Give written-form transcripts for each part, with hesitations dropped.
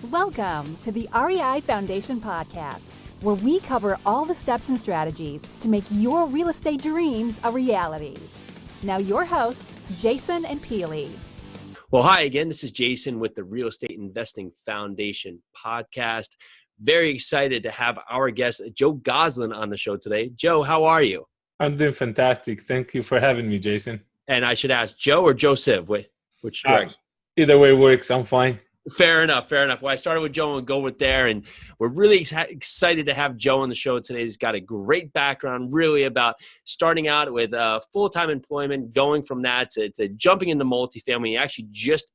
Welcome to the REI Foundation Podcast, where we cover all the steps and strategies to make your real estate dreams a reality. Now your hosts, Jason and Peely. Well, hi again. This is Jason with the Real Estate Investing Foundation Podcast. Very excited to have our guest, Joe Gozlan, on the show today. Joe, how are you? I'm doing fantastic. Thank you for having me, Jason. And I should ask Joe or Joseph? Which direction? Either way works. I'm fine. Fair enough. Well, I started with Joe and go with there, and we're really excited to have Joe on the show today. He's got a great background, really, about starting out with full-time employment, going from that to jumping into multifamily. He actually just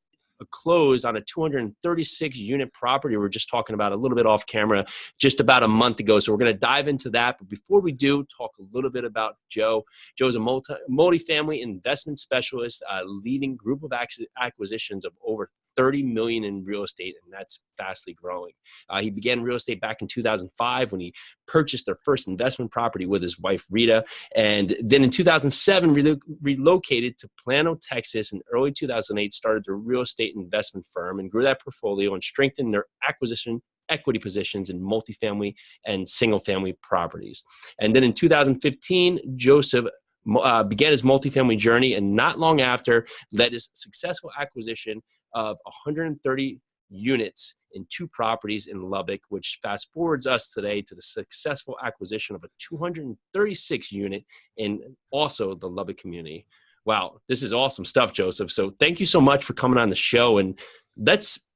closed on a 236-unit property we're just talking about a little bit off camera just about a month ago. So we're going to dive into that. But before we do, talk a little bit about Joe. Joe's a multifamily investment specialist, leading group of acquisitions of over $30 million in real estate, and that's fastly growing. He began real estate back in 2005 when he purchased their first investment property with his wife, Rita. And then in 2007, relocated to Plano, Texas. In early 2008, started their real estate investment firm and grew that portfolio and strengthened their acquisition equity positions in multifamily and single-family properties. And then in 2015, Joseph began his multifamily journey, and not long after, led his successful acquisition of 130 units in 2 properties in Lubbock, which fast forwards us today to the successful acquisition of a 236 unit in also the Lubbock community. Wow, this is awesome stuff, Joseph. So thank you so much for coming on the show. And let's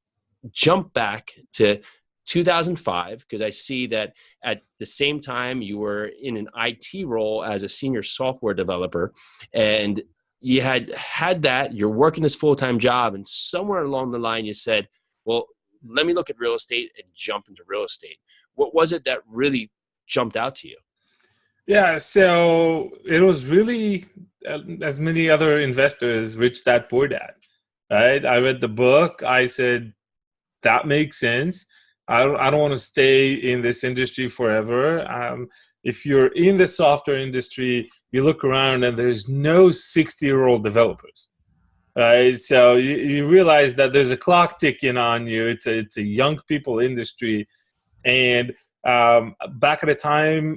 jump back to 2005, because I see that at the same time you were in an IT role as a senior software developer, and you had that, you're working this full-time job, and somewhere along the line you said, well, let me look at real estate and jump into real estate. What was it that really jumped out to you? Yeah, so it was really, as many other investors, Rich Dad Poor Dad, right? I read the book. I said, that makes sense. I don't want to stay in this industry forever. If you're in the software industry, you look around and there's no 60-year-old developers, right? So you realize that there's a clock ticking on you. It's a young people industry. And back at the time,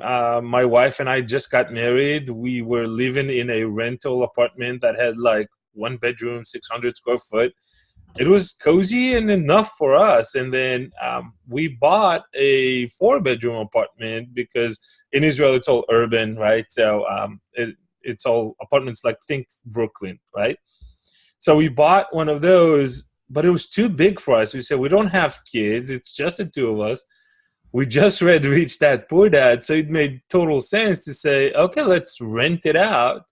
my wife and I just got married. We were living in a rental apartment that had like 1 bedroom, 600 square foot. It was cozy and enough for us. And then we bought a 4-bedroom apartment because in Israel, it's all urban, right? So it's all apartments, like think Brooklyn, right? So we bought one of those, but it was too big for us. We said, we don't have kids. It's just the 2 of us. We just read Rich Dad Poor Dad. So it made total sense to say, okay, let's rent it out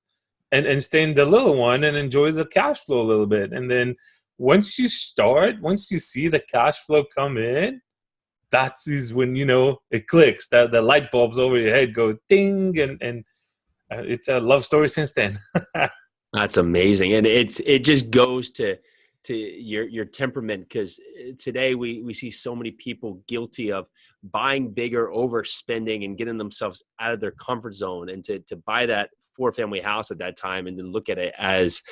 and stay in the little one and enjoy the cash flow a little bit. And then once you see the cash flow come in, that is when, it clicks. The light bulbs over your head go ding, and it's a love story since then. That's amazing. And it just goes to your temperament, because today we see so many people guilty of buying bigger, overspending, and getting themselves out of their comfort zone. And to buy that 4-family house at that time and to look at it as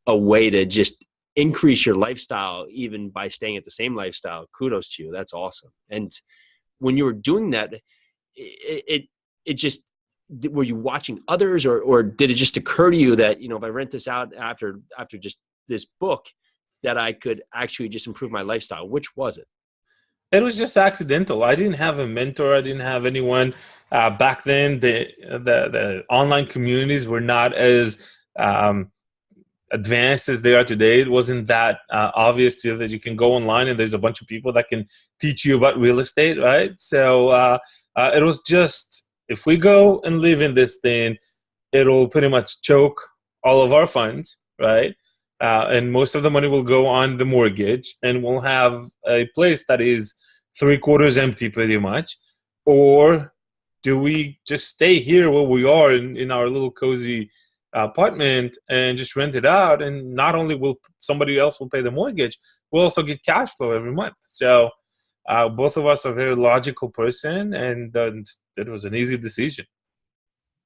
a way to just increase your lifestyle, even by staying at the same lifestyle. Kudos to you. That's awesome. And when you were doing that, it just, were you watching others, or did it just occur to you that, if I rent this out after just this book, that I could actually just improve my lifestyle? Which was it? It was just accidental. I didn't have a mentor. I didn't have anyone back then. The online communities were not as advanced as they are today. It wasn't that obvious to you that you can go online and there's a bunch of people that can teach you about real estate, right? So it was just, if we go and live in this thing, it'll pretty much choke all of our funds, right? And most of the money will go on the mortgage, and we'll have a place that is 3/4 empty pretty much. Or do we just stay here where we are in our little cozy apartment and just rent it out, and not only will somebody else will pay the mortgage, we'll also get cash flow every month. So both of us are a very logical person, and it was an easy decision.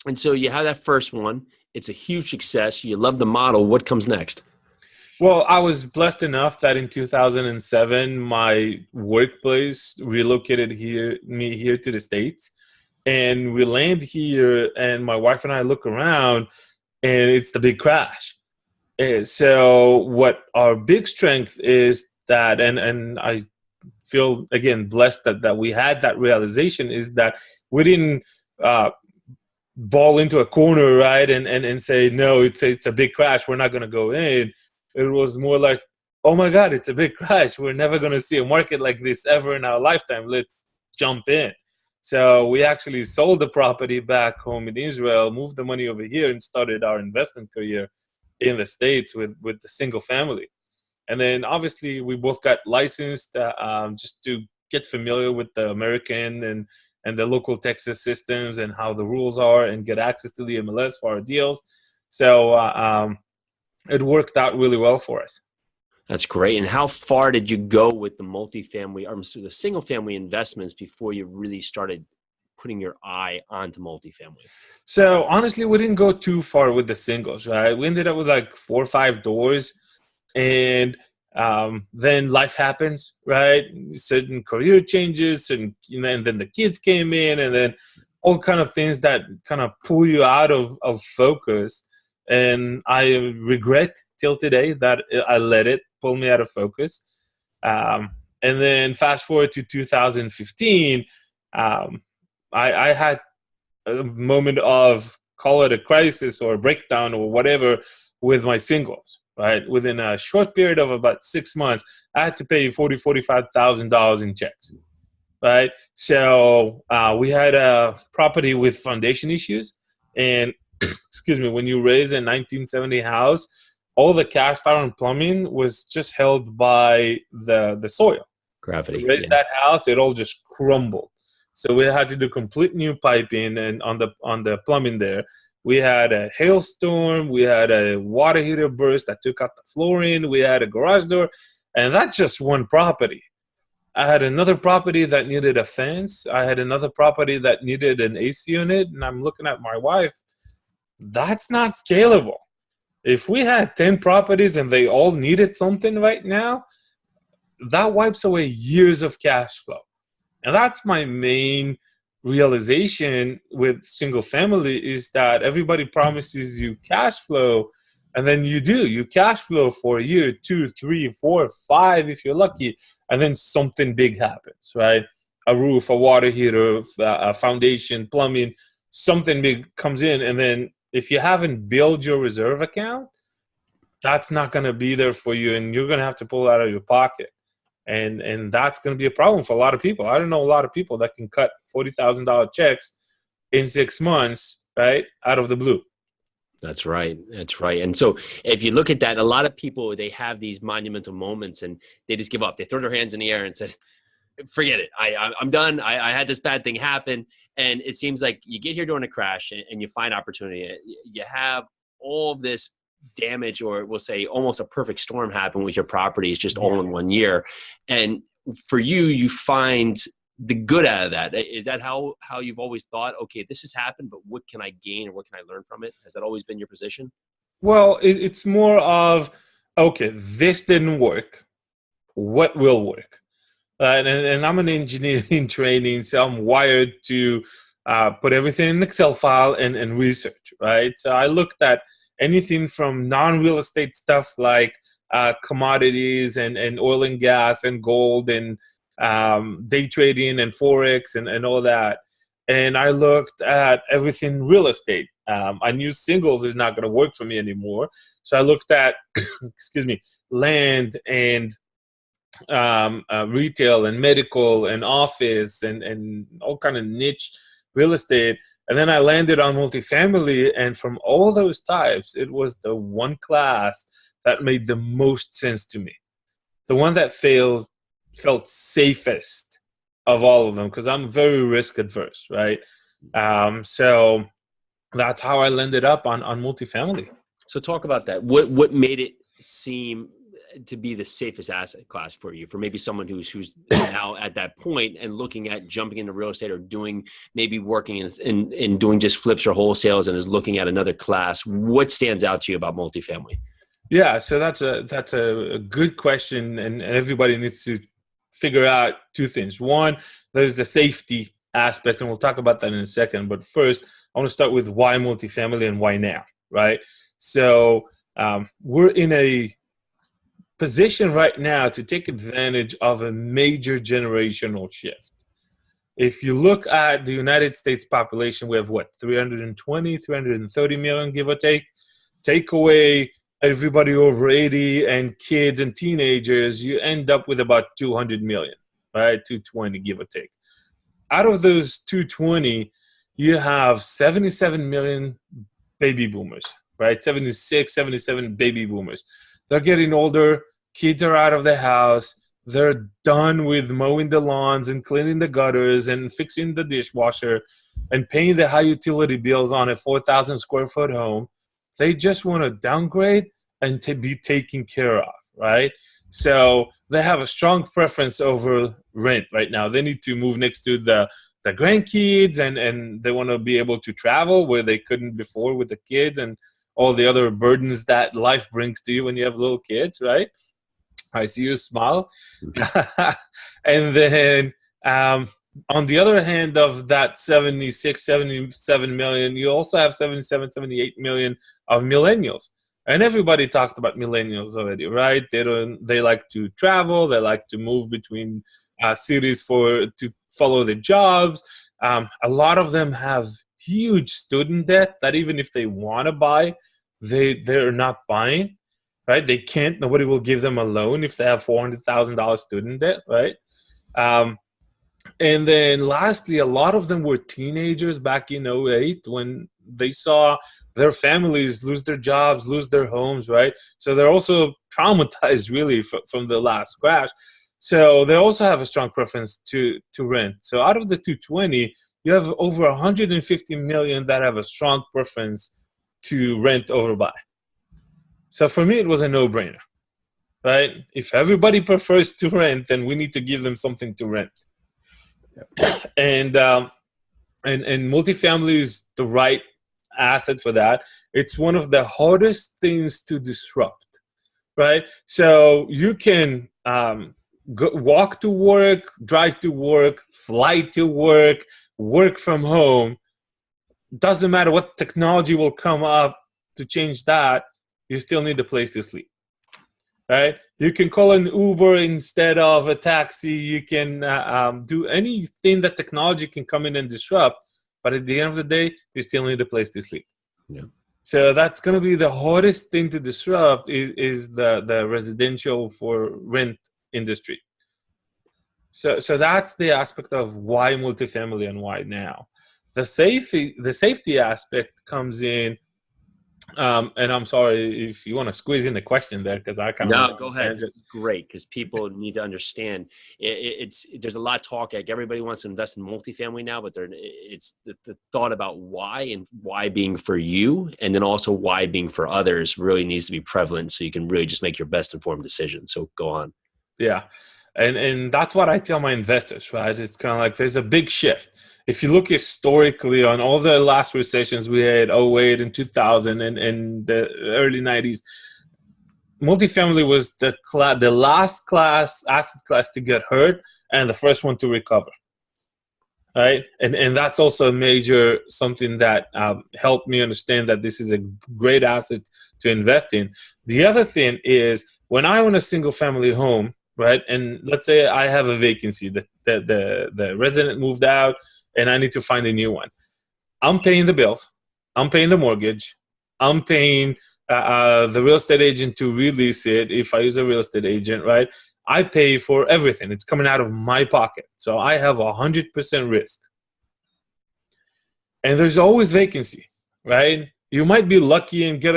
And so you have that first one. It's a huge success. You love the model. What comes next? Well, I was blessed enough that in 2007, my workplace relocated me here to the States, and we land here, and my wife and I look around, and it's the big crash. So what our big strength is that, and I feel again blessed that we had that realization, is that we didn't uh, ball into a corner, right, and say no, it's a big crash, we're not going to go in. It was more like, oh my God, it's a big crash, we're never going to see a market like this ever in our lifetime, let's jump in. So we actually sold the property back home in Israel, moved the money over here, and started our investment career in the States with the single family. And then obviously we both got licensed just to get familiar with the American and the local Texas systems and how the rules are, and get access to the MLS for our deals. So it worked out really well for us. That's great. And how far did you go with the multifamily, or the single family investments before you really started putting your eye onto multifamily? So honestly, we didn't go too far with the singles, right? We ended up with like 4 or 5 doors, and then life happens, right? Certain career changes, and then the kids came in, and then all kind of things that kind of pull you out of focus. And I regret till today that I let it pull me out of focus. And then fast forward to 2015, I had a moment of, call it a crisis or a breakdown or whatever, with my singles, right? Within a short period of about 6 months, I had to pay $45,000 in checks, right? So we had a property with foundation issues, and excuse me, when you raise a 1970 house, all the cast iron plumbing was just held by the soil. Gravity. You raise that house, it all just crumbled. So we had to do complete new piping, and on the plumbing there. We had a hailstorm, we had a water heater burst that took out the flooring, we had a garage door, and that's just one property. I had another property that needed a fence. I had another property that needed an AC unit, and I'm looking at my wife. That's not scalable. If we had 10 properties and they all needed something right now, that wipes away years of cash flow. And that's my main realization with single family, is that everybody promises you cash flow, and then you cash flow for a year, 2, 3, 4, 5 if you're lucky, and then something big happens, right? A roof, a water heater, a foundation, plumbing, something big comes in, and then if you haven't built your reserve account, that's not going to be there for you, and you're going to have to pull it out of your pocket. And that's going to be a problem for a lot of people. I don't know a lot of people that can cut $40,000 checks in 6 months, right, out of the blue. That's right. That's right. And so if you look at that, a lot of people, they have these monumental moments and they just give up. They throw their hands in the air and said, forget it. I'm done. I had this bad thing happen. And it seems like you get here during a crash and you find opportunity. You have all of this damage, or we'll say almost a perfect storm happen with your properties just all in 1 year. And for you, you find the good out of that. Is that how you've always thought, okay, this has happened, but what can I gain or what can I learn from it? Has that always been your position? Well, it's more of, okay, this didn't work. What will work? And I'm an engineer in training, so I'm wired to put everything in an Excel file and research, right? So I looked at anything from non-real estate stuff like commodities and oil and gas and gold and day trading and Forex and all that. And I looked at everything real estate. I knew singles is not going to work for me anymore. So I looked at, excuse me, land and retail and medical and office and all kind of niche real estate. And then I landed on multifamily, and from all those types, it was the one class that made the most sense to me. The one that felt safest of all of them, because I'm very risk adverse, right? So that's how I landed up on multifamily. So talk about that. What made it seem to be the safest asset class for you, for maybe someone who's now at that point and looking at jumping into real estate or maybe working in doing just flips or wholesales and is looking at another class? What stands out to you about multifamily? Yeah, so that's a good question, and everybody needs to figure out two things. One, there's the safety aspect, and we'll talk about that in a second. But first, I want to start with why multifamily and why now, right? So we're in a position right now to take advantage of a major generational shift. If you look at the United States population, we have what, 320, 330 million, give or take. Take away everybody over 80 and kids and teenagers, you end up with about 200 million, right? 220, give or take. Out of those 220, you have 77 million baby boomers, right? 76, 77 baby boomers. They're getting older. Kids are out of the house. They're done with mowing the lawns and cleaning the gutters and fixing the dishwasher and paying the high utility bills on a 4,000 square foot home. They just want to downgrade and to be taken care of, right? So they have a strong preference over rent right now. They need to move next to the grandkids, and they want to be able to travel where they couldn't before with the kids and all the other burdens that life brings to you when you have little kids, right? I see you smile. And then on the other hand of that 76, 77 million, you also have 77, 78 million of millennials. And everybody talked about millennials already, right? They like to travel. They like to move between cities to follow their jobs. A lot of them have huge student debt that even if they want to buy, they're not buying. Right? They can't. Nobody will give them a loan if they have $400,000 student debt, right? And then lastly, a lot of them were teenagers back in '08 when they saw their families lose their jobs, lose their homes, right? So they're also traumatized really from the last crash. So they also have a strong preference to rent. So out of the 220, you have over 150 million that have a strong preference to rent over buy. So for me, it was a no-brainer, right? If everybody prefers to rent, then we need to give them something to rent. And multifamily is the right asset for that. It's one of the hardest things to disrupt, right? So you can walk to work, drive to work, fly to work, work from home. Doesn't matter what technology will come up to change that. You still need a place to sleep, right? You can call an Uber instead of a taxi. You can do anything that technology can come in and disrupt. But at the end of the day, you still need a place to sleep. Yeah. So that's going to be the hardest thing to disrupt is the residential for rent industry. So that's the aspect of why multifamily and why now. The safety aspect comes in. And I'm sorry if you want to squeeze in the question there because I kind of go ahead. It's great because people need to understand there's a lot of talk. Like everybody wants to invest in multifamily now, but it's the thought about why and why being for you, and then also why being for others really needs to be prevalent so you can really just make your best informed decision. So go on. Yeah, and that's what I tell my investors, right? It's kind of like there's a big shift. If you look historically on all the last recessions we had, '08 and 2000 and the early 90s, multifamily was the last asset class to get hurt and the first one to recover, right? And that's also a major something that helped me understand that this is a great asset to invest in. The other thing is when I own a single family home, right, and let's say I have a vacancy, the resident moved out, and I need to find a new one. I'm paying the bills. I'm paying the mortgage. I'm paying the real estate agent to release it if I use a real estate agent, right? I pay for everything. It's coming out of my pocket. So I have 100% risk. And there's always vacancy, right? You might be lucky and get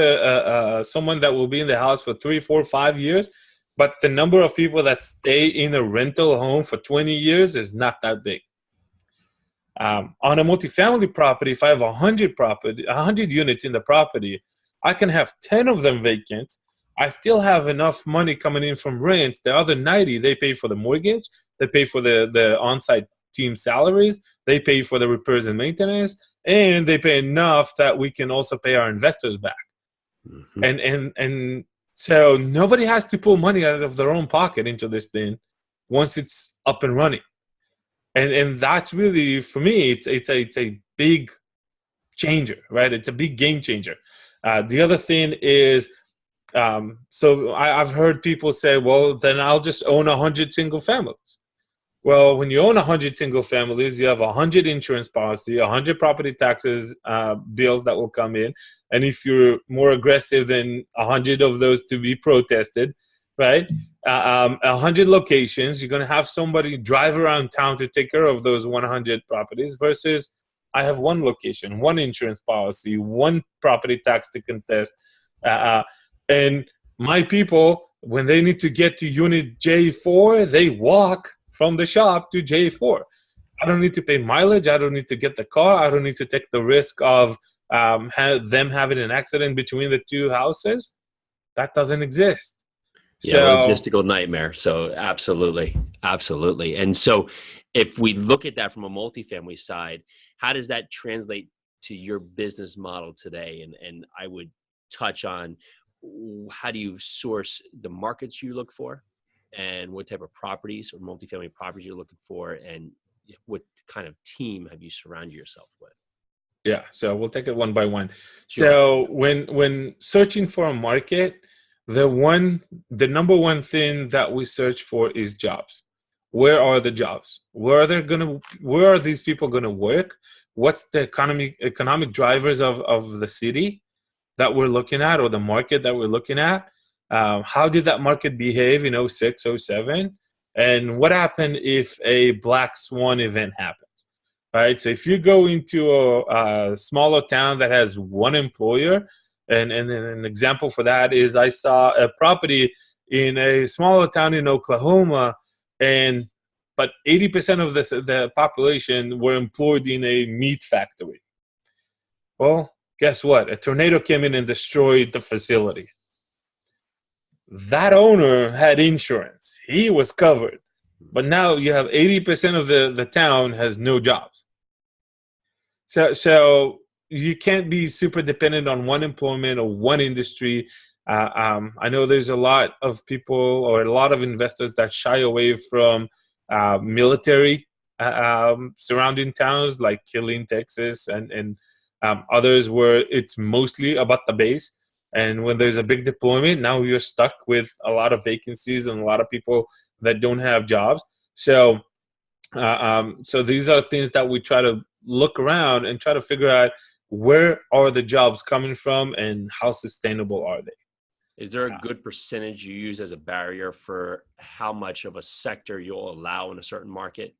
someone that will be in the house for 3, 4, 5 years, but the number of people that stay in a rental home for 20 years is not that big. On a multifamily property, if I have 100 units in the property, I can have 10 of them vacant. I still have enough money coming in from rent. The other 90, they pay for the mortgage, they pay for the on-site team salaries, they pay for the repairs and maintenance, and they pay enough that we can also pay our investors back. Mm-hmm. And So nobody has to pull money out of their own pocket into this thing once it's up and running. And that's really, for me, it's a big changer, right? It's a big game changer. The other thing is, so I've heard people say, well, then I'll just own 100 single families. Well, when you own 100 single families, you have 100 insurance policy, 100 property taxes bills that will come in. And if you're more aggressive, then 100 of those to be protested, right? 100 locations, you're going to have somebody drive around town to take care of those 100 properties versus I have one location, one insurance policy, one property tax to contest. And my people, when they need to get to unit J4, they walk from the shop to J4. I don't need to pay mileage. I don't need to get the car. I don't need to take the risk of them having an accident between the two houses. That doesn't exist. Yeah, logistical nightmare. So absolutely. And so if we look at that from a multifamily side, how does that translate to your business model today? And I would touch on, how do you source the markets you look for, and what type of properties or multifamily properties you're looking for, and what kind of team have you surrounded yourself with? Yeah, so we'll take it one by one. Sure. So when searching for a market, the number one thing that we search for is jobs. Where are the jobs? Where are these people gonna work? What's the economic drivers of the city that we're looking at, or the market that we're looking at? How did that market behave in 06, 07? And what happened if a black swan event happens, right? So if you go into a smaller town that has one employer, and an example for that is I saw a property in a smaller town in Oklahoma, but 80% of the population were employed in a meat factory. Well, guess what? A tornado came in and destroyed the facility. That owner had insurance. He was covered. But now you have 80% of the town has no jobs. So you can't be super dependent on one employment or one industry. I know there's a lot of people or a lot of investors that shy away from military surrounding towns like Killeen, Texas, and others where it's mostly about the base. And when there's a big deployment, now you're stuck with a lot of vacancies and a lot of people that don't have jobs. So these are things that we try to look around and try to figure out, where are the jobs coming from and how sustainable are they? Is there a good percentage you use as a barrier for how much of a sector you'll allow in a certain market?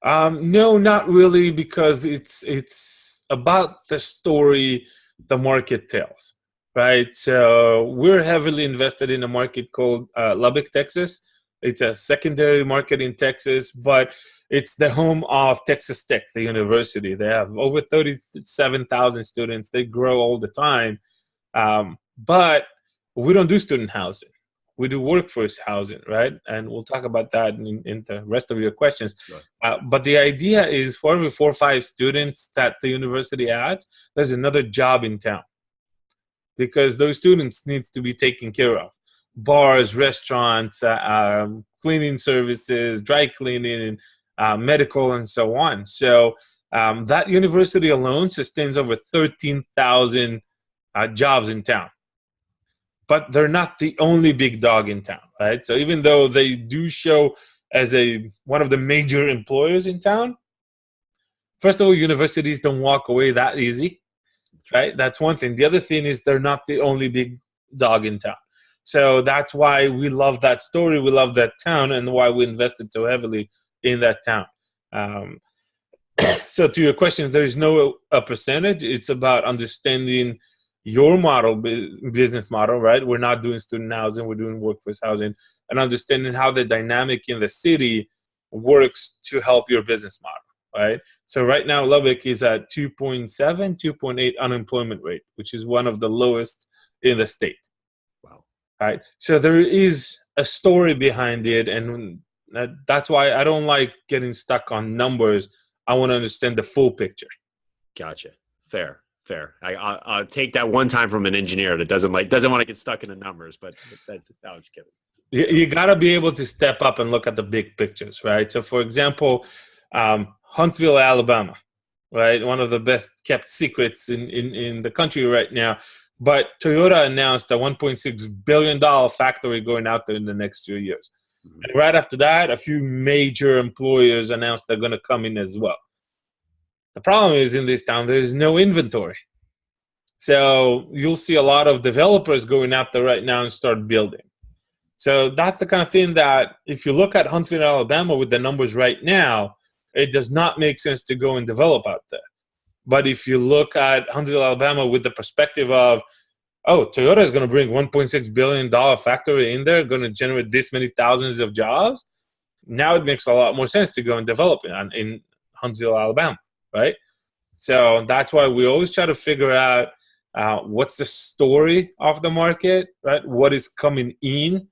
No, not really, because it's about the story the market tells, right? So we're heavily invested in a market called Lubbock, Texas. It's a secondary market in Texas, but it's the home of Texas Tech, the university. They have over 37,000 students. They grow all the time. But we don't do student housing. We do workforce housing, right? And we'll talk about that in the rest of your questions. Sure. But the idea is, for every 4 or 5 students that the university adds, there's another job in town, because those students need to be taken care of. Bars, restaurants, cleaning services, dry cleaning, medical, and so on. So that university alone sustains over 13,000 jobs in town. But they're not the only big dog in town, right? So even though they do show as one of the major employers in town, first of all, universities don't walk away that easy, right? That's one thing. The other thing is, they're not the only big dog in town. So that's why we love that story. We love that town, and why we invested so heavily in that town. So to your question, there is no a percentage. It's about understanding your model, business model, right? We're not doing student housing. We're doing workforce housing, and understanding how the dynamic in the city works to help your business model, right? So right now, Lubbock is at 2.7, 2.8 unemployment rate, which is one of the lowest in the state. Wow. Right. So there is a story behind it, and that's why I don't like getting stuck on numbers. I want to understand the full picture. Gotcha. Fair. Fair. I'll take that one time from an engineer that doesn't want to get stuck in the numbers, but I was kidding. You got to be able to step up and look at the big pictures, right? So, for example, Huntsville, Alabama, right? One of the best kept secrets in the country right now. But Toyota announced a $1.6 billion factory going out there in the next few years. Mm-hmm. And right after that, a few major employers announced they're going to come in as well. The problem is in this town, there is no inventory. So you'll see a lot of developers going out there right now and start building. So that's the kind of thing that if you look at Huntsville, Alabama with the numbers right now, it does not make sense to go and develop out there. But if you look at Huntsville, Alabama with the perspective of, oh, Toyota is going to bring $1.6 billion factory in there, going to generate this many thousands of jobs, now it makes a lot more sense to go and develop in Huntsville, Alabama, right? So that's why we always try to figure out what's the story of the market, right? What is coming in,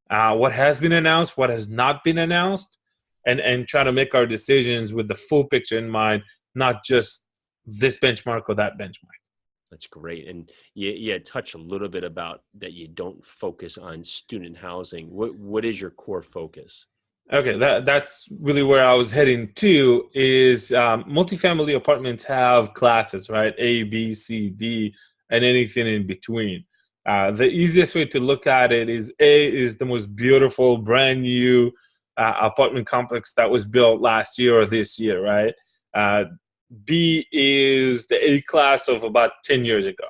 what has been announced, what has not been announced, and try to make our decisions with the full picture in mind, not just this benchmark or that benchmark. That's great. And you touch a little bit about that you don't focus on student housing. What is your core focus? Okay, that's really where I was heading to is multifamily apartments have classes, right? A, B, C, D, and anything in between. The easiest way to look at it is A is the most beautiful, brand new apartment complex that was built last year or this year, right? B is the A class of about 10 years ago,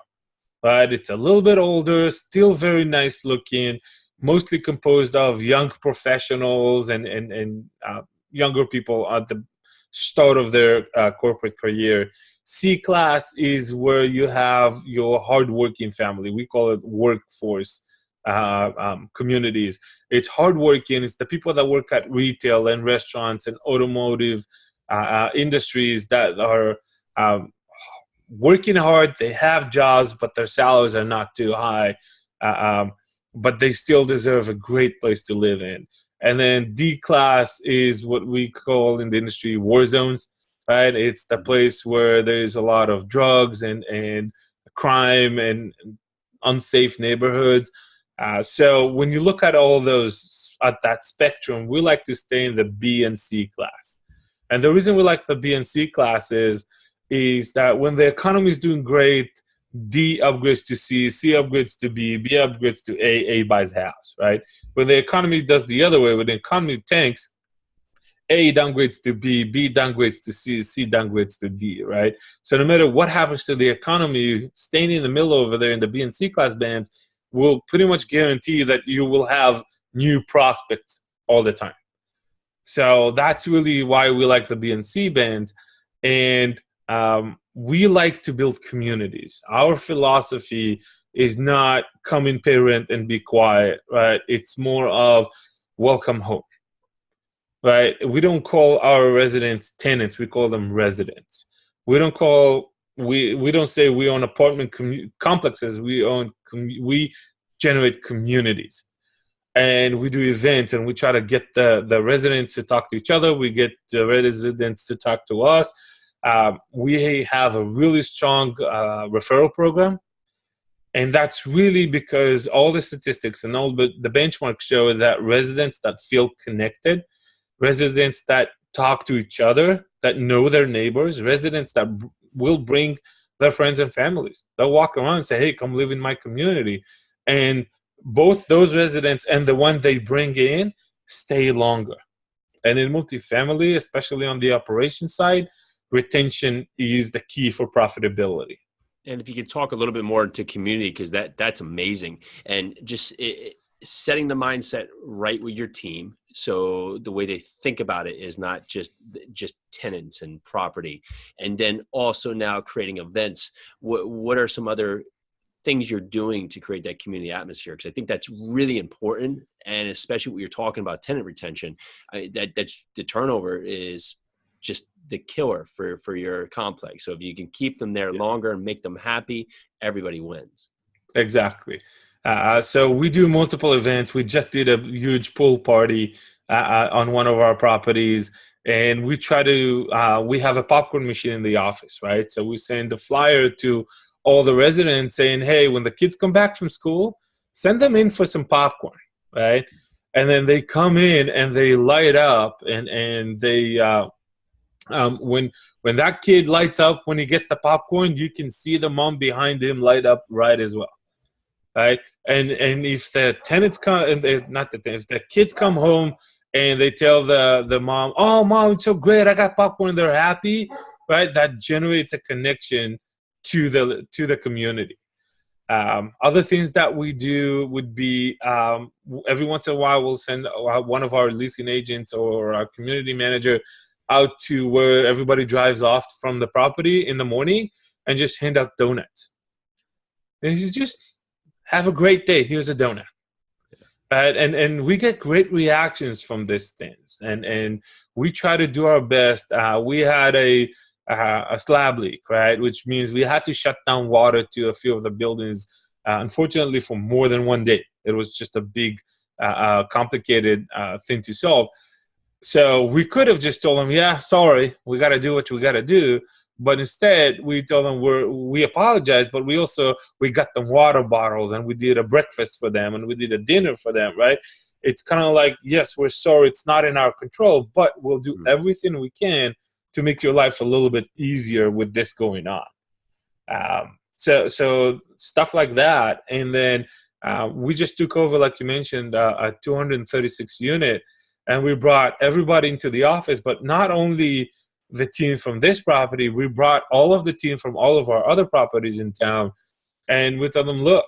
right? It's a little bit older, still very nice looking, mostly composed of young professionals and younger people at the start of their corporate career. C class is where you have your hardworking family. We call it workforce communities. It's hardworking. It's the people that work at retail and restaurants and automotive industries that are working hard. They have jobs, but their salaries are not too high. But they still deserve a great place to live in. And then D class is what we call in the industry war zones, right? It's the place where there's a lot of drugs and crime and unsafe neighborhoods. So when you look at all those at that spectrum, we like to stay in the B and C class. And the reason we like the B and C class is that when the economy is doing great, D upgrades to C, C upgrades to B, B upgrades to A buys house, right? When the economy does the other way, when the economy tanks, A downgrades to B, B downgrades to C, C downgrades to D, right? So no matter what happens to the economy, staying in the middle over there in the B and C class bands will pretty much guarantee that you will have new prospects all the time. So that's really why we like the B and C bands. And we like to build communities. Our philosophy is not come in, pay rent, and be quiet, right? It's more of welcome home, right? We don't call our residents tenants. We call them residents. We don't say we own apartment complexes. We generate communities. And we do events, and we try to get the residents to talk to each other. We get the residents to talk to us. We have a really strong referral program. And that's really because all the statistics and all the benchmarks show that residents that feel connected, residents that talk to each other, that know their neighbors, residents that will bring their friends and families. They'll walk around and say, hey, come live in my community. And both those residents and the one they bring in stay longer. And in multifamily, especially on the operations side, retention is the key for profitability. And if you could talk a little bit more to community, because that's amazing. And just setting the mindset right with your team. So the way they think about it is not just tenants and property. And then also now creating events. What are some other things you're doing to create that community atmosphere? Because I think that's really important. And especially what you're talking about tenant retention, that's the turnover is just the killer for your complex. So if you can keep them there longer and make them happy, everybody wins. Exactly. So we do multiple events. We just did a huge pool party on one of our properties, And we try to, we have a popcorn machine in the office, right? So we send a flyer to all the residents saying, hey, when the kids come back from school, send them in for some popcorn, right? And then they come in and they light up, and they, when that kid lights up, when he gets the popcorn, you can see the mom behind him light up right as well, right? And if the tenants come, and not the tenants, the kids come home and they tell the mom, oh, mom, it's so great, I got popcorn, they're happy, right? That generates a connection to the community. Other things that we do would be, every once in a while we'll send one of our leasing agents or our community manager out to where everybody drives off from the property in the morning and just hand out donuts. And you just have a great day. Here's a donut. And we get great reactions from these things. And we try to do our best. We had a slab leak, right? Which means we had to shut down water to a few of the buildings, unfortunately, for more than one day. It was just a big, complicated thing to solve. So we could have just told them, yeah, sorry, we got to do what we got to do. But instead, we told them we apologize, but we got them water bottles, and we did a breakfast for them, and we did a dinner for them, right? It's kind of like, yes, we're sorry, it's not in our control, but we'll do everything we can to make your life a little bit easier with this going on. So stuff like that. And then we just took over, like you mentioned, a 236 unit, and we brought everybody into the office, but not only the team from this property, we brought all of the team from all of our other properties in town, and we told them, look,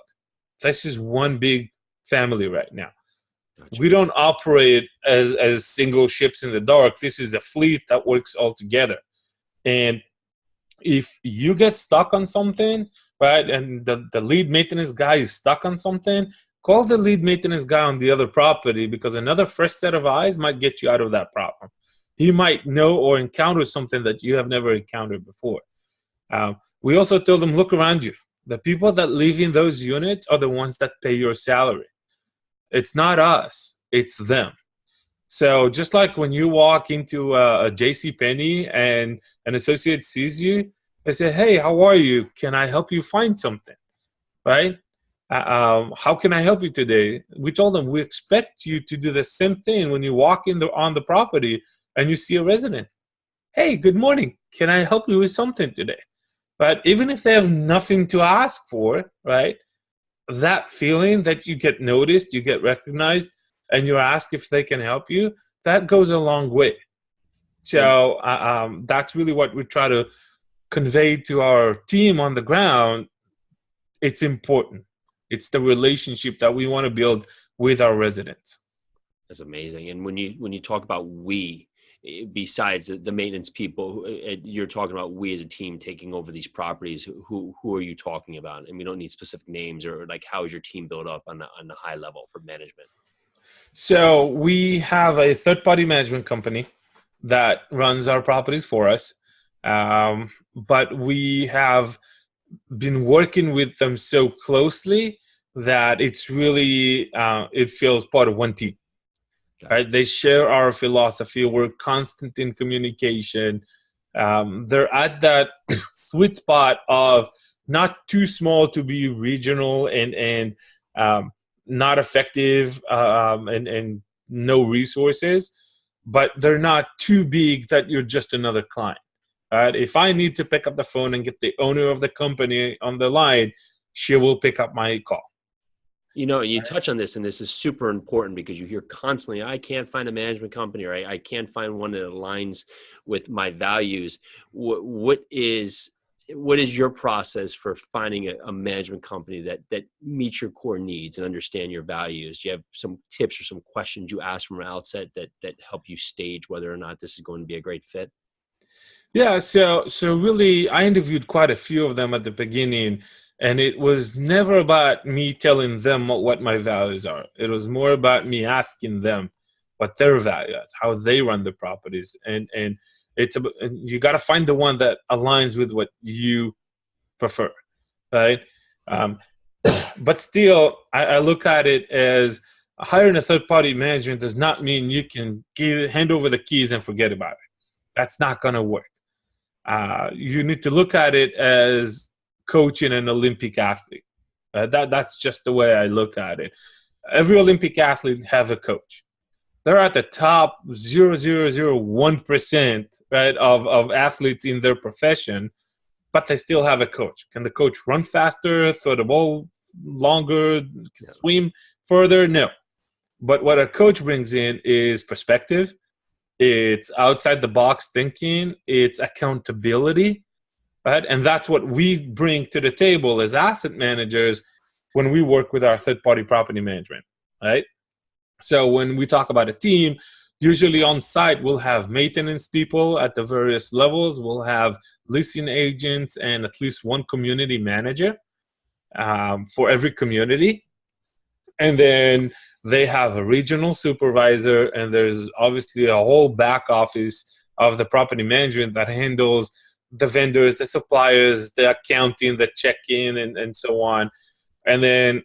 this is one big family right now. Gotcha. We don't operate as single ships in the dark. This is a fleet that works all together. And if you get stuck on something, right, and the lead maintenance guy is stuck on something, call the lead maintenance guy on the other property, because another fresh set of eyes might get you out of that problem. He might know or encounter something that you have never encountered before. We also told them, look around you. The people that live in those units are the ones that pay your salary. It's not us, it's them. So just like when you walk into a JCPenney and an associate sees you, they say, hey, how are you? Can I help you find something, right? How can I help you today? We told them, we expect you to do the same thing when you walk on the property and you see a resident. Hey, good morning. Can I help you with something today? But even if they have nothing to ask for, right, that feeling that you get noticed, you get recognized, and you're asked if they can help you, that goes a long way. So that's really what we try to convey to our team on the ground. It's important. It's the relationship that we want to build with our residents. That's amazing. And when you talk about we, besides the maintenance people, you're talking about we as a team taking over these properties. Who are you talking about? And we don't need specific names, or like, how is your team built up on the high level for management? So we have a third-party management company that runs our properties for us, but we have been working with them so closely that it's really it feels part of one team. Right? They share our philosophy. We're constant in communication. They're at that sweet spot of not too small to be regional and not effective and no resources, but they're not too big that you're just another client. Right? If I need to pick up the phone and get the owner of the company on the line, she will pick up my call. You know, you touch on this, and this is super important because you hear constantly, I can't find a management company, or I can't find one that aligns with my values. What is your process for finding a management company that meets your core needs and understand your values? Do you have some tips or some questions you ask from the outset that help you stage whether or not this is going to be a great fit? Yeah, so really, I interviewed quite a few of them at the beginning. And it was never about me telling them what my values are. It was more about me asking them what their value is, how they run the properties. And it's you got to find the one that aligns with what you prefer, right? But still, I look at it as hiring a third-party management does not mean you can hand over the keys and forget about it. That's not going to work. You need to look at it as coaching an Olympic athlete. That's just the way I look at it. Every Olympic athlete has a coach. They're at the top 0.0001%, right, of athletes in their profession, but they still have a coach. Can the coach run faster, throw the ball longer, swim further? No. But what a coach brings in is perspective. It's outside the box thinking. It's accountability, right? And that's what we bring to the table as asset managers when we work with our third-party property management, right? So when we talk about a team, usually on site, we'll have maintenance people at the various levels. We'll have leasing agents and at least one community manager for every community. And then they have a regional supervisor, and there's obviously a whole back office of the property management that handles the vendors, the suppliers, the accounting, the check-in, and so on. And then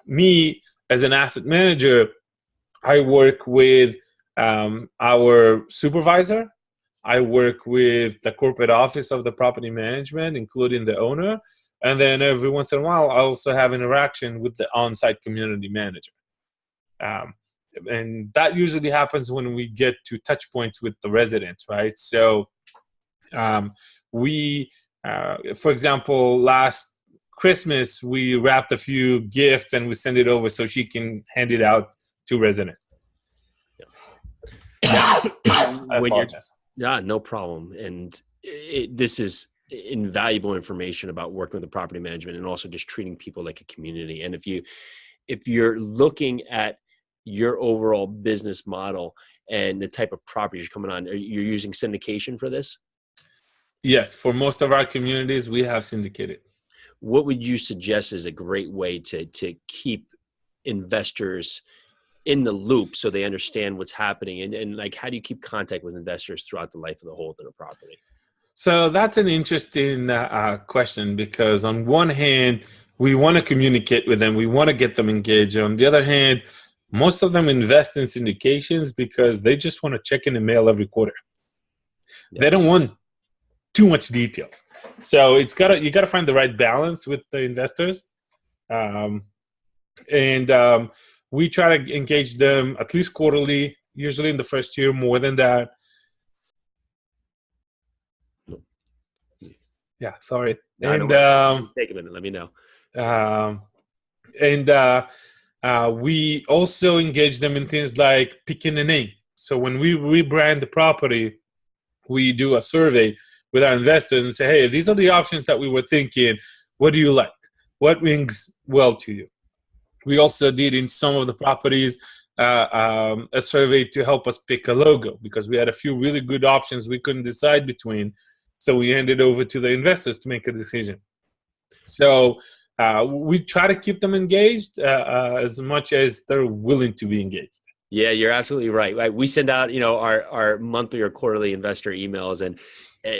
me, as an asset manager, I work with our supervisor. I work with the corporate office of the property management, including the owner. And then every once in a while, I also have interaction with the on-site community manager. And that usually happens when we get to touch points with the residents, right? So for example, last Christmas, we wrapped a few gifts and we sent it over so she can hand it out to residents. Yeah. Yeah, no problem. And this is invaluable information about working with the property management and also just treating people like a community. And if you're looking at your overall business model and the type of properties you're coming on, you're using syndication for this? Yes, for most of our communities, we have syndicated. What would you suggest is a great way to keep investors in the loop so they understand what's happening? And like, how do you keep contact with investors throughout the life of the hold of the property? So that's an interesting question, because on one hand, we want to communicate with them. We want to get them engaged. On the other hand, most of them invest in syndications because they just want to check in the mail every quarter. Yeah. They don't want too much details. So you got to find the right balance with the investors. We try to engage them at least quarterly, usually in the first year, more than that. Yeah, sorry. And take a minute, let me know. We also engage them in things like picking a name. So when we rebrand the property, we do a survey with our investors and say, hey, these are the options that we were thinking. What do you like? What rings well to you? We also did in some of the properties a survey to help us pick a logo, because we had a few really good options we couldn't decide between. So we handed over to the investors to make a decision. So we try to keep them engaged as much as they're willing to be engaged. Yeah, you're absolutely right. We send out, our monthly or quarterly investor emails, and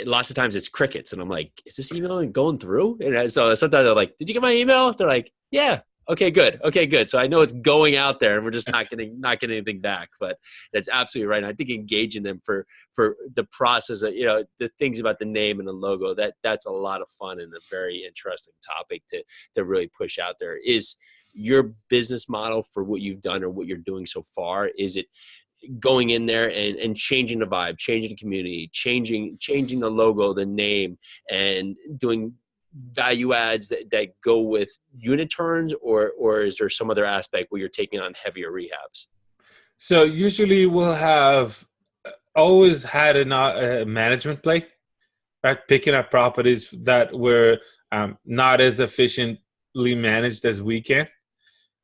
lots of times it's crickets. And I'm like, is this email going through? And so sometimes they're like, did you get my email? They're like, yeah. Okay, good. So I know it's going out there, and we're just not getting anything back. But that's absolutely right. And I think engaging them for the process of, the things about the name and the logo, that's a lot of fun and a very interesting topic to really push out there. Is your business model for what you've done or what you're doing so far, is it going in there and changing the vibe, changing the community, changing the logo, the name, and doing value adds that go with unit turns, or is there some other aspect where you're taking on heavier rehabs? So usually we'll have always had a management play, right? Picking up properties that were not as efficiently managed as we can.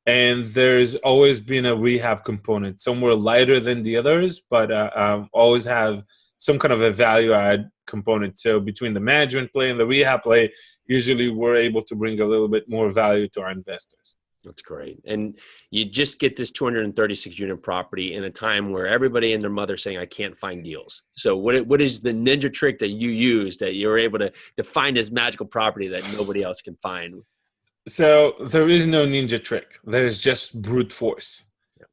And there's always been a rehab component. Some were lighter than the others, but always have some kind of a value add component. So between the management play and the rehab play, usually we're able to bring a little bit more value to our investors. That's great. And you just get this 236 unit property in a time where everybody and their mother saying, I can't find deals. So what is the ninja trick that you use that you're able to find this magical property that nobody else can find? So there is no ninja trick. There's just brute force.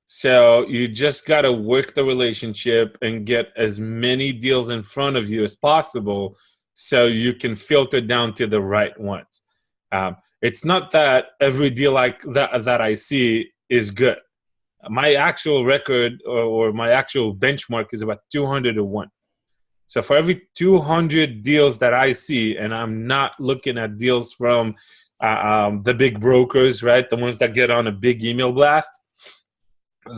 So you just got to work the relationship and get as many deals in front of you as possible so you can filter down to the right ones. It's not that every deal that I see is good. My actual record or my actual benchmark is about 200 to 1. So for every 200 deals that I see, and I'm not looking at deals from the big brokers, right? The ones that get on a big email blast,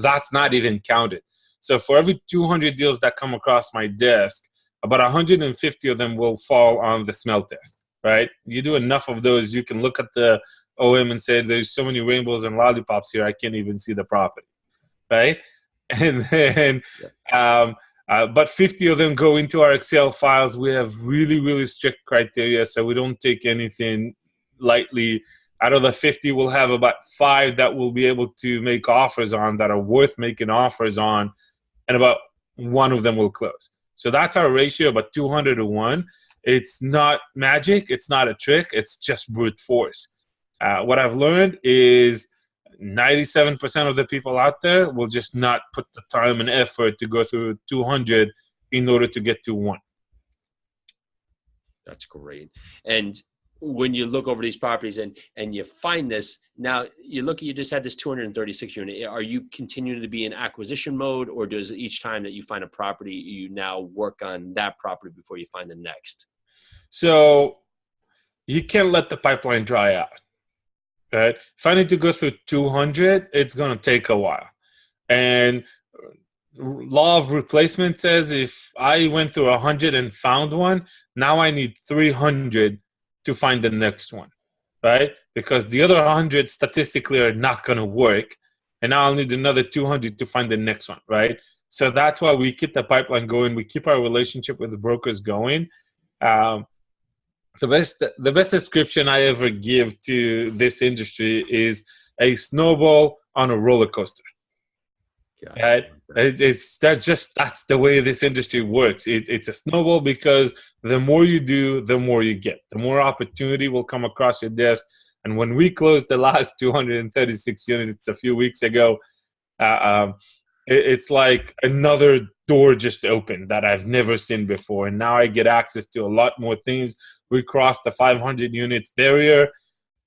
that's not even counted. So for every 200 deals that come across my desk, about 150 of them will fall on the smell test, right? You do enough of those, you can look at the OM and say, there's so many rainbows and lollipops here, I can't even see the property, right? And then, but 50 of them go into our Excel files. We have really, really strict criteria, so we don't take anything lightly. Out of the 50, we'll have about 5 that we'll be able to make offers on, that are worth making offers on, and about 1 of them will close. So that's our ratio, about 200 to 1. It's not magic. It's not a trick. It's just brute force. What I've learned is 97% of the people out there will just not put the time and effort to go through 200 in order to get to 1. That's great. And when you look over these properties and you find this, now you just had this 236 unit. Are you continuing to be in acquisition mode, or does each time that you find a property, you now work on that property before you find the next? So you can't let the pipeline dry out. Right? If I need to go through 200, it's going to take a while. And law of replacement says if I went through 100 and found one, now I need 300 to find the next one, right? Because the other 100 statistically are not going to work. And now I'll need another 200 to find the next one, right? So that's why we keep the pipeline going. We keep our relationship with the brokers going. The best description I ever give to this industry is a snowball on a roller coaster. Gotcha. Right? That's the way this industry works. It's a snowball because the more you do, the more you get. The more opportunity will come across your desk. And when we closed the last 236 units a few weeks ago, it's like another door just opened that I've never seen before. And now I get access to a lot more things. We crossed the 500 units barrier.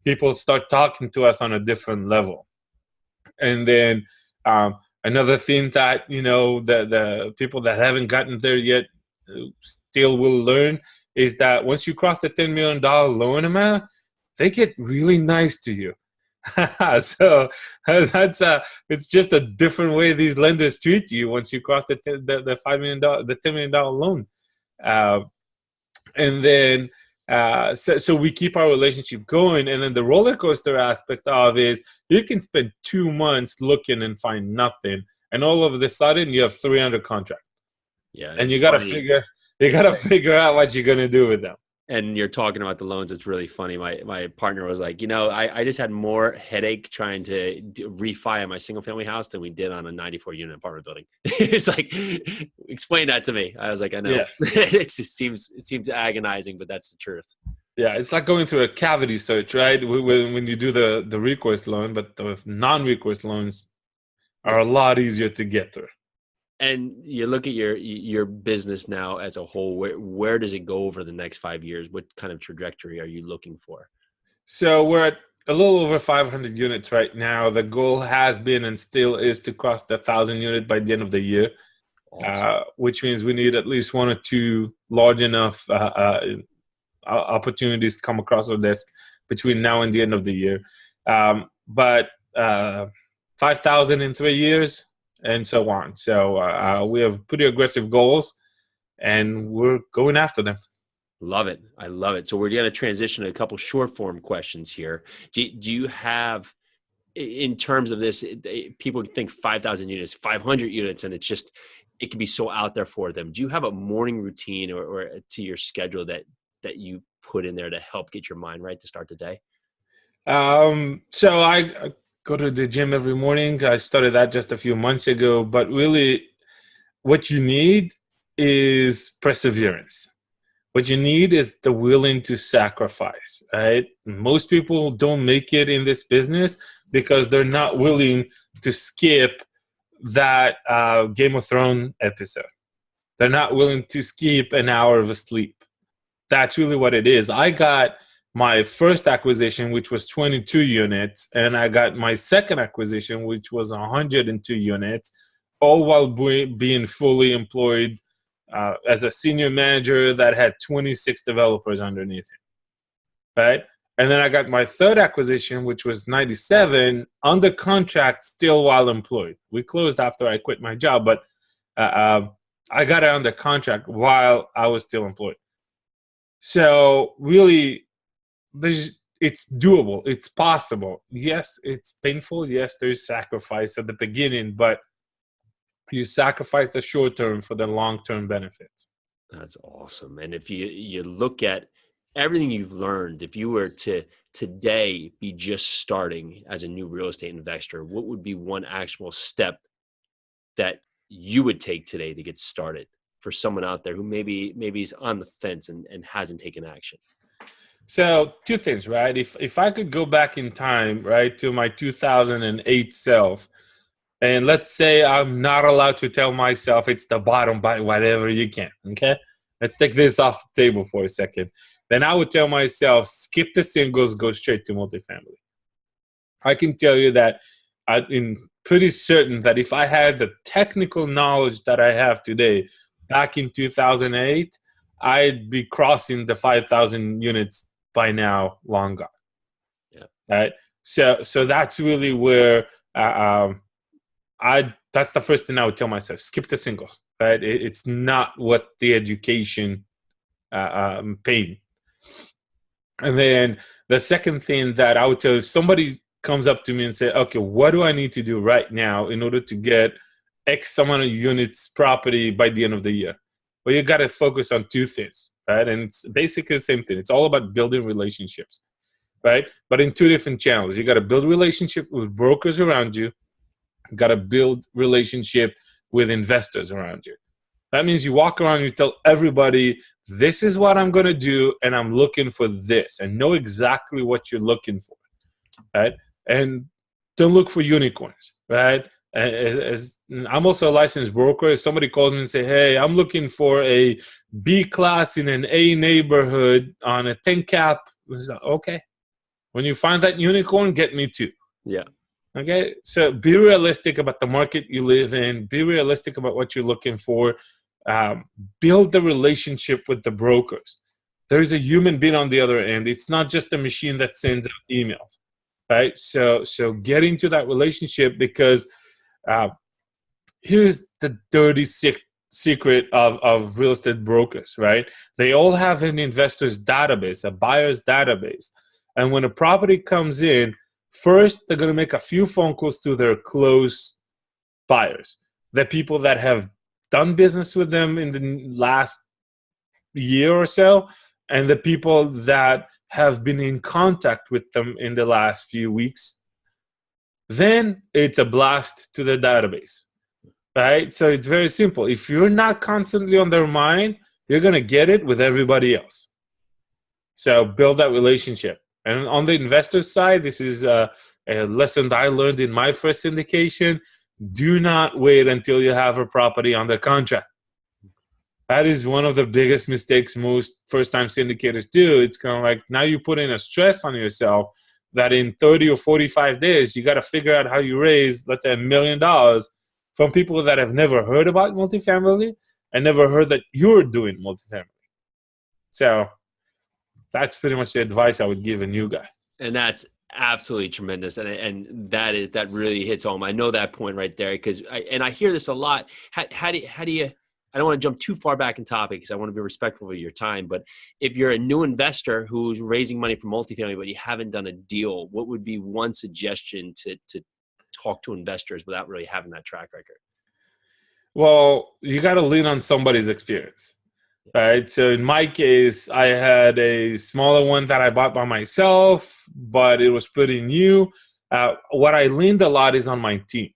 People start talking to us on a different level. And then another thing that, the people that haven't gotten there yet still will learn is that once you cross the $10 million loan amount, they get really nice to you. So it's just a different way these lenders treat you once you cross the $5 million, the $10 million loan. And then, so we keep our relationship going. And then the roller coaster aspect of is you can spend 2 months looking and find nothing. And all of a sudden you have 3 under contract. Yeah. And you got to figure out what you're going to do with them. And you're talking about the loans. It's really funny. My partner was like, I just had more headache trying to refi on my single family house than we did on a 94 unit apartment building. It's like, explain that to me. I was like, I know. Yes. It seems agonizing, but that's the truth. Yeah. It's like going through a cavity search, right? When you do the recourse loan, but the non-recourse loans are a lot easier to get through. And you look at your business now as a whole, where does it go over the next 5 years? What kind of trajectory are you looking for? So we're at a little over 500 units right now. The goal has been and still is to cross the 1,000 unit by the end of the year, awesome. Which means we need at least 1 or 2 large enough opportunities to come across our desk between now and the end of the year. But 5,000 in 3 years, and so on. So we have pretty aggressive goals, and we're going after them. Love it. I love it. So we're going to transition to a couple short form questions here. Do you have, in terms of this, people think 5,000 units, 500 units, and it can be so out there for them. Do you have a morning routine or to your schedule that you put in there to help get your mind right to start the day? So I go to the gym every morning. I started that just a few months ago, but really what you need is perseverance. What you need is the willing to sacrifice, right? Most people don't make it in this business because they're not willing to skip that Game of Thrones episode. They're not willing to skip an hour of sleep. That's really what it is. I got my first acquisition, which was 22 units, and I got my second acquisition, which was 102 units, all while being fully employed as a senior manager that had 26 developers underneath him, right? And then I got my third acquisition, which was 97, under contract, still while employed. We closed after I quit my job, but I got it under contract while I was still employed. So really, it's doable. It's possible. Yes, it's painful. Yes, there's sacrifice at the beginning, but you sacrifice the short term for the long term benefits. That's awesome. And if you look at everything you've learned, if you were to today be just starting as a new real estate investor, what would be one actual step that you would take today to get started for someone out there who maybe is on the fence and hasn't taken action? So two things, right? If I could go back in time, right, to my 2008 self, and let's say I'm not allowed to tell myself it's the bottom, buy whatever you can, okay? Let's take this off the table for a second. Then I would tell myself, skip the singles, go straight to multifamily. I can tell you that I'm pretty certain that if I had the technical knowledge that I have today, back in 2008, I'd be crossing the 5,000 units by now, long gone. Yeah. Right. So that's really where that's the first thing I would tell myself: skip the singles. Right. It's not what the education paid. And then the second thing that I would tell, if somebody comes up to me and say, okay, what do I need to do right now in order to get X amount of units property by the end of the year? Well, you got to focus on two things, right? And it's basically the same thing. It's all about building relationships, right? But in two different channels. You got to build relationship with brokers around you. You got to build relationship with investors around you. That means you walk around and you tell everybody, this is what I'm going to do, and I'm looking for this, and know exactly what you're looking for, right? And don't look for unicorns, right? As I'm also a licensed broker. If somebody calls me and say, hey, I'm looking for a B class in an A neighborhood on a 10 cap, okay. When you find that unicorn, get me too. Yeah. Okay. So be realistic about the market you live in. Be realistic about what you're looking for. Build the relationship with the brokers. There is a human being on the other end. It's not just a machine that sends out emails, right? So get into that relationship, because here's the dirty secret of real estate brokers, right? They all have an investor's database, a buyer's database. And when a property comes in, first, they're going to make a few phone calls to their close buyers, the people that have done business with them in the last year or so, and the people that have been in contact with them in the last few weeks. Then it's a blast to the database, right? So it's very simple. If you're not constantly on their mind, you're going to get it with everybody else. So build that relationship. And on the investor side, this is a lesson that I learned in my first syndication. Do not wait until you have a property under contract. That is one of the biggest mistakes most first-time syndicators do. It's kind of like, now you put in a stress on yourself that in 30 or 45 days, you got to figure out how you raise, let's say, $1 million from people that have never heard about multifamily and never heard that you're doing multifamily. So that's pretty much the advice I would give a new guy. And that's absolutely tremendous. And that really hits home. I know that point right there, because I hear this a lot. How do you, I don't want to jump too far back in topic because I want to be respectful of your time, but if you're a new investor who's raising money for multifamily, but you haven't done a deal, what would be one suggestion to talk to investors without really having that track record? Well, you got to lean on somebody's experience, right? So in my case, I had a smaller one that I bought by myself, but it was pretty new. What I leaned a lot is on my team,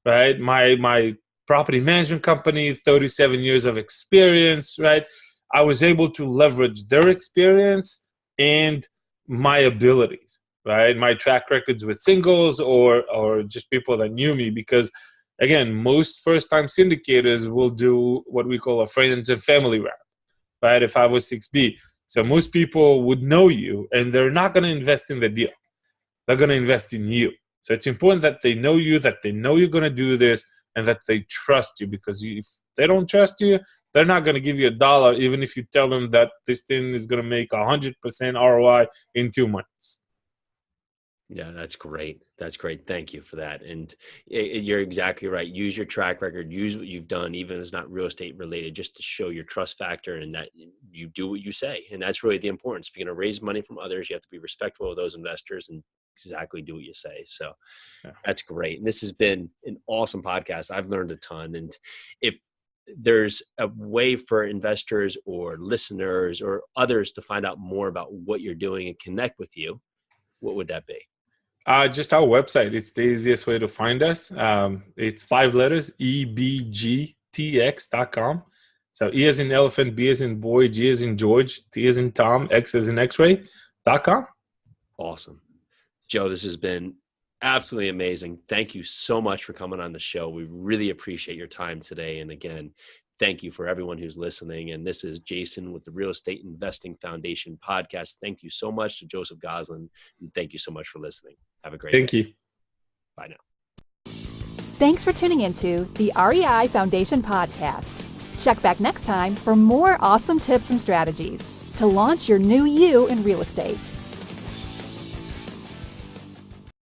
right? My property management company, 37 years of experience, right? I was able to leverage their experience and my abilities, right? My track records with singles or just people that knew me, because again, most first-time syndicators will do what we call a friends and family round, right? If I was 6B. So most people would know you, and they're not going to invest in the deal. They're going to invest in you. So it's important that they know you, that they know you're going to do this, and that they trust you, because if they don't trust you, they're not going to give you $1, even if you tell them that this thing is going to make 100% ROI in 2 months. Yeah, that's great. That's great. Thank you for that. And you're exactly right. Use your track record, use what you've done, even if it's not real estate related, just to show your trust factor and that you do what you say. And that's really the importance. If you're going to raise money from others, you have to be respectful of those investors and exactly do what you say. So That's great. And this has been an awesome podcast. I've learned a ton. And if there's a way for investors or listeners or others to find out more about what you're doing and connect with you, what would that be? Just our website. It's the easiest way to find us. It's 5 letters, ebgtx.com. So E as in elephant, B as in boy, G as in George, T as in Tom, X as in X-ray.com. Awesome. Joe, this has been absolutely amazing. Thank you so much for coming on the show. We really appreciate your time today. And again, thank you for everyone who's listening. And this is Jason with the Real Estate Investing Foundation podcast. Thank you so much to Joseph Gozlan. And thank you so much for listening. Have a great day. Thank you. Bye now. Thanks for tuning into the REI Foundation podcast. Check back next time for more awesome tips and strategies to launch your new you in real estate.